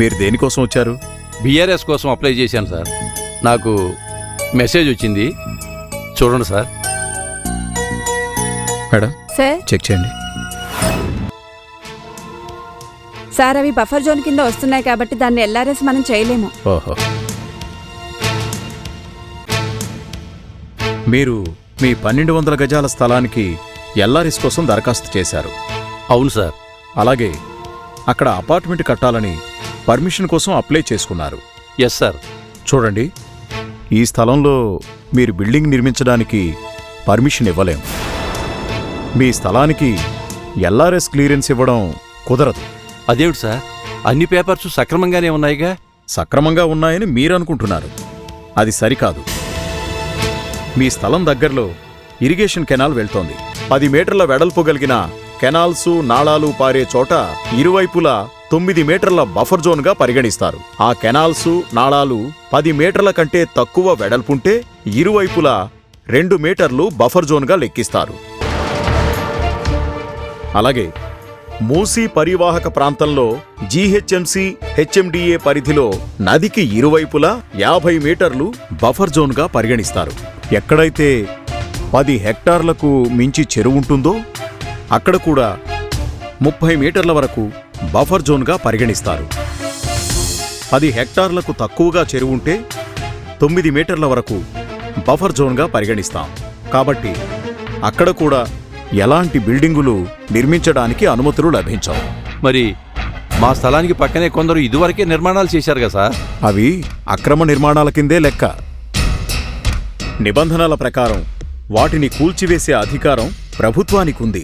మీరు దేనికోసం వచ్చారు? బీఆర్ఎస్ కోసం అప్లై చేశాను సార్. నాకు మెసేజ్ వచ్చింది, చూడండి సార్. మేడం సార్ చెక్ చేయండి. సార్ అవి బఫర్ జోన్ కింద వస్తున్నాయి కాబట్టి దాన్ని ఎల్ఆర్ఎస్ మనం చేయలేము. ఓహో, మీరు మీ 1200 గజాల స్థలానికి ఎల్ఆర్ఎస్ కోసం దరఖాస్తు చేశారు. అవును సార్. అలాగే అక్కడ అపార్ట్మెంట్ కట్టాలని పర్మిషన్ కోసం అప్లై చేసుకున్నారు. Yes sir. చూడండి, ఈ స్థలంలో మీరు బిల్డింగ్ నిర్మించడానికి పర్మిషన్ ఇవ్వలేం. మీ స్థలానికి ఎల్ఆర్ఎస్ క్లియరెన్స్ ఇవ్వడం కుదరదు. అదేమిటి సార్, అన్ని పేపర్స్ సక్రమంగానే ఉన్నాయిగా? సక్రమంగా ఉన్నాయని మీరనుకుంటున్నారు, అది సరికాదు. మీ స్థలం దగ్గరలో ఇరిగేషన్ కెనాల్ వెళ్తోంది. 10 మీటర్ల వెడల్పు కలిగిన కెనాల్సు నాళాలు పారే చోట ఇరువైపులా 9 మీటర్ల బఫర్ జోన్గా పరిగణిస్తారు. ఆ కెనాల్సు నాళాలు 10 మీటర్ల కంటే తక్కువ వెడల్పుంటే ఇరువైపులా 2 మీటర్లు బఫర్ జోన్గా లెక్కిస్తారు. అలాగే మూసీ పరివాహక ప్రాంతంలో జీహెచ్ఎంసీ హెచ్ఎండిఏ పరిధిలో నదికి ఇరువైపులా 50 మీటర్లు బఫర్ జోన్గా పరిగణిస్తారు. ఎక్కడైతే 10 హెక్టార్లకు మించి చెరువుంటుందో అక్కడ కూడా 30 మీటర్ల వరకు బఫర్ జోన్గా పరిగణిస్తారు. 10 హెక్టార్లకు తక్కువగా చెరువుంటే 9 మీటర్ల వరకు బఫర్ జోన్గా పరిగణిస్తాం. కాబట్టి అక్కడ కూడా ఎలాంటి బిల్డింగులు నిర్మించడానికి అనుమతులు లభించవు. మరి మా స్థలానికి పక్కనే కొందరు ఇదివరకే నిర్మాణాలు చేశారు కదా సార్? అవి అక్రమ నిర్మాణాల కిందే లెక్క. నిబంధనల ప్రకారం వాటిని కూల్చివేసే అధికారం ప్రభుత్వానికుంది.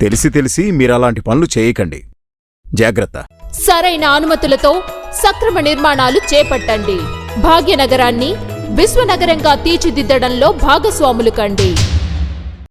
తెలిసి మీరలాంటి పనులు చేయకండి. జాగ్రత్త. సరైన అనుమతులతో సక్రమ నిర్మాణాలు చేపట్టండి. భాగ్యనగరాన్ని విశ్వనగరంగా తీర్చిదిద్దడంలో భాగస్వాములు కండి.